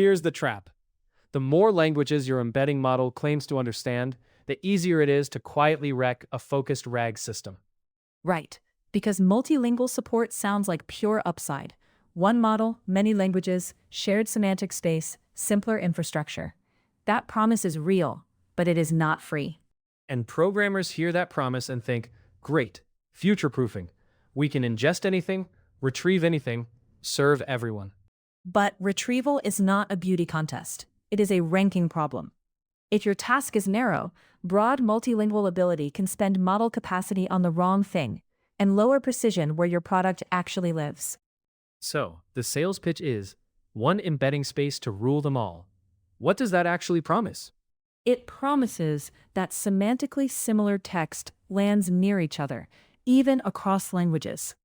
Here's the trap. The more languages your embedding model claims to understand, the easier it is to quietly wreck a focused RAG system. Right, because multilingual support sounds like pure upside. One model, many languages, shared semantic space, simpler infrastructure. That promise is real, but it is not free. And programmers hear that promise and think, great, future-proofing. We can ingest anything, retrieve anything, serve everyone. But retrieval is not a beauty contest. It is a ranking problem. If your task is narrow, broad multilingual ability can spend model capacity on the wrong thing and lower precision where your product actually lives. So, the sales pitch is one embedding space to rule them all. What does that actually promise? It promises that semantically similar text lands near each other, even across languages.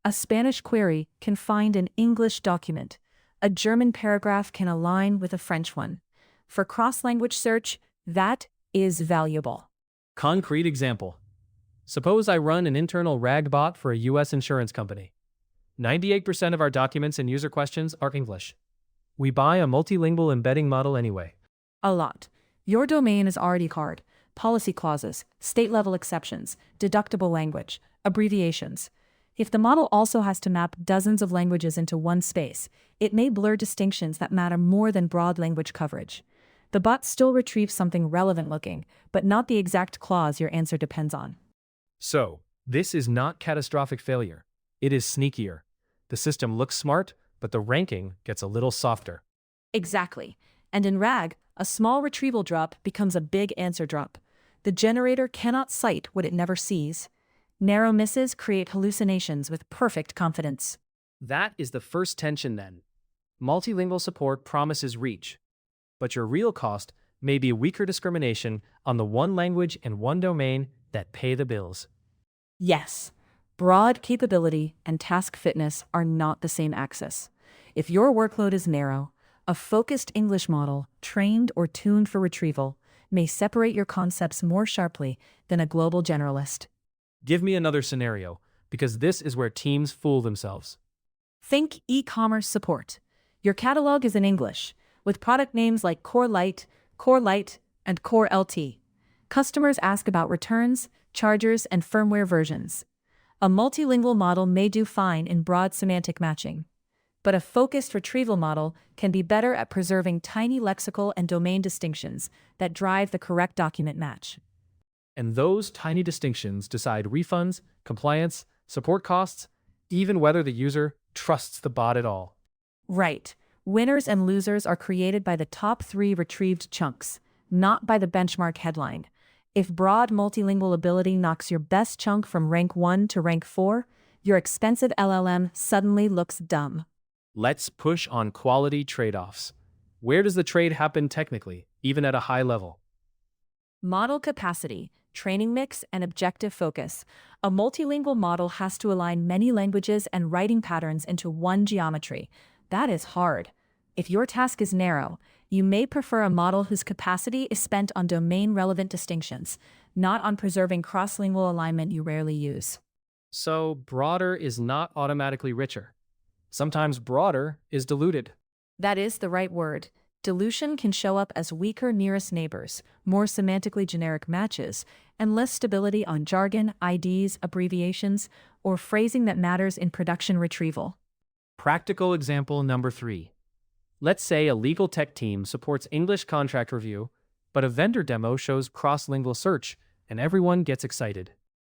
A Spanish query can find an English document. A German paragraph can align with a French one. For cross-language search, that is valuable. Concrete example. Suppose I run an internal RAG bot for a US insurance company. 98% of our documents and user questions are English. We buy a multilingual embedding model anyway. A lot. Your domain is already card, policy clauses, state-level exceptions, deductible language, abbreviations. If the model also has to map dozens of languages into one space, it may blur distinctions that matter more than broad language coverage. The bot still retrieves something relevant-looking, but not the exact clause your answer depends on. So, this is not catastrophic failure. It is sneakier. The system looks smart, but the ranking gets a little softer. Exactly. And in RAG, a small retrieval drop becomes a big answer drop. The generator cannot cite what it never sees. Narrow misses create hallucinations with perfect confidence. That is the first tension then. Multilingual support promises reach, but your real cost may be weaker discrimination on the one language and one domain that pay the bills. Yes, broad capability and task fitness are not the same axis. If your workload is narrow, a focused English model, trained or tuned for retrieval, may separate your concepts more sharply than a global generalist. Give me another scenario, because this is where teams fool themselves. Think e-commerce support. Your catalog is in English, with product names like Core Lite, and Core LT. Customers ask about returns, chargers, and firmware versions. A multilingual model may do fine in broad semantic matching, but a focused retrieval model can be better at preserving tiny lexical and domain distinctions that drive the correct document match. And those tiny distinctions decide refunds, compliance, support costs, even whether the user trusts the bot at all. Right. Winners and losers are created by the top 3 retrieved chunks, not by the benchmark headline. If broad multilingual ability knocks your best chunk from rank 1 to rank 4, your expensive LLM suddenly looks dumb. Let's push on quality trade-offs. Where does the trade happen technically, even at a high level? Model capacity, training mix, and objective focus. A multilingual model has to align many languages and writing patterns into one geometry. That is hard. If your task is narrow, you may prefer a model whose capacity is spent on domain-relevant distinctions, not on preserving cross-lingual alignment you rarely use. So, broader is not automatically richer. Sometimes broader is diluted. That is the right word. Dilution can show up as weaker nearest neighbors, more semantically generic matches, and less stability on jargon, IDs, abbreviations, or phrasing that matters in production retrieval. Practical example number 3. Let's say a legal tech team supports English contract review, but a vendor demo shows cross-lingual search, and everyone gets excited.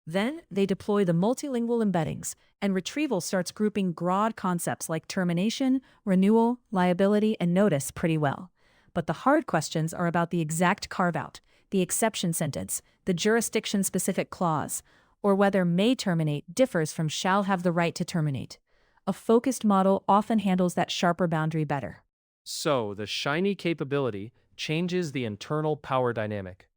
Then they deploy the multilingual embeddings, and retrieval starts grouping broad concepts like termination, renewal, liability, and notice pretty well. But the hard questions are about the exact carve-out, the exception sentence, the jurisdiction-specific clause, or whether may terminate differs from shall have the right to terminate. A focused model often handles that sharper boundary better. So, the shiny capability changes the internal power dynamic.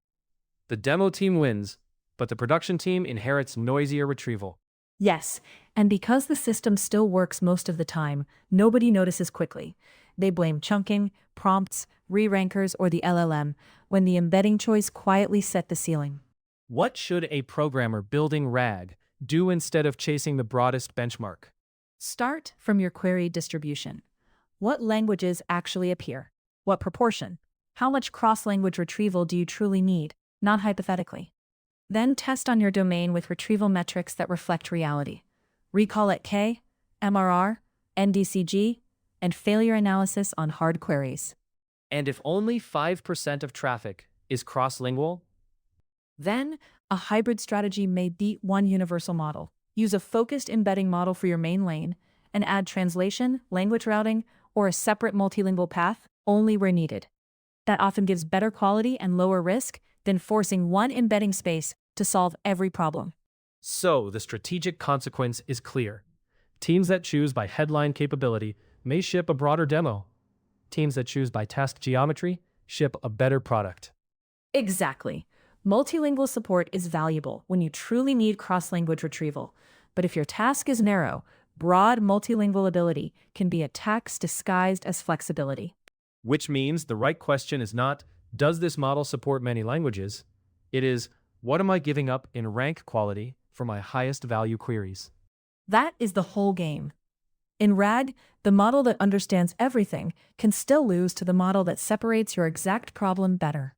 The demo team wins, but the production team inherits noisier retrieval. Yes, and because the system still works most of the time, nobody notices quickly. They blame chunking, prompts, re-rankers, or the LLM when the embedding choice quietly set the ceiling. What should a programmer building RAG do instead of chasing the broadest benchmark? Start from your query distribution. What languages actually appear? What proportion? How much cross-language retrieval do you truly need, not hypothetically? Then test on your domain with retrieval metrics that reflect reality. Recall at K, MRR, NDCG, and failure analysis on hard queries. And if only 5% of traffic is cross-lingual, Then, a hybrid strategy may beat one universal model. Use a focused embedding model for your main lane, and add translation, language routing, or a separate multilingual path only where needed. That often gives better quality and lower risk than forcing one embedding space to solve every problem. so the strategic consequence is clear. Teams that choose by headline capability may ship a broader demo. Teams that choose by task geometry ship a better product. Exactly. Multilingual support is valuable when you truly need cross-language retrieval. But if your task is narrow, broad multilingual ability can be a tax disguised as flexibility. Which means the right question is not, does this model support many languages? It is, what am I giving up in rank quality for my highest value queries? That is the whole game. In RAG, the model that understands everything can still lose to the model that separates your exact problem better.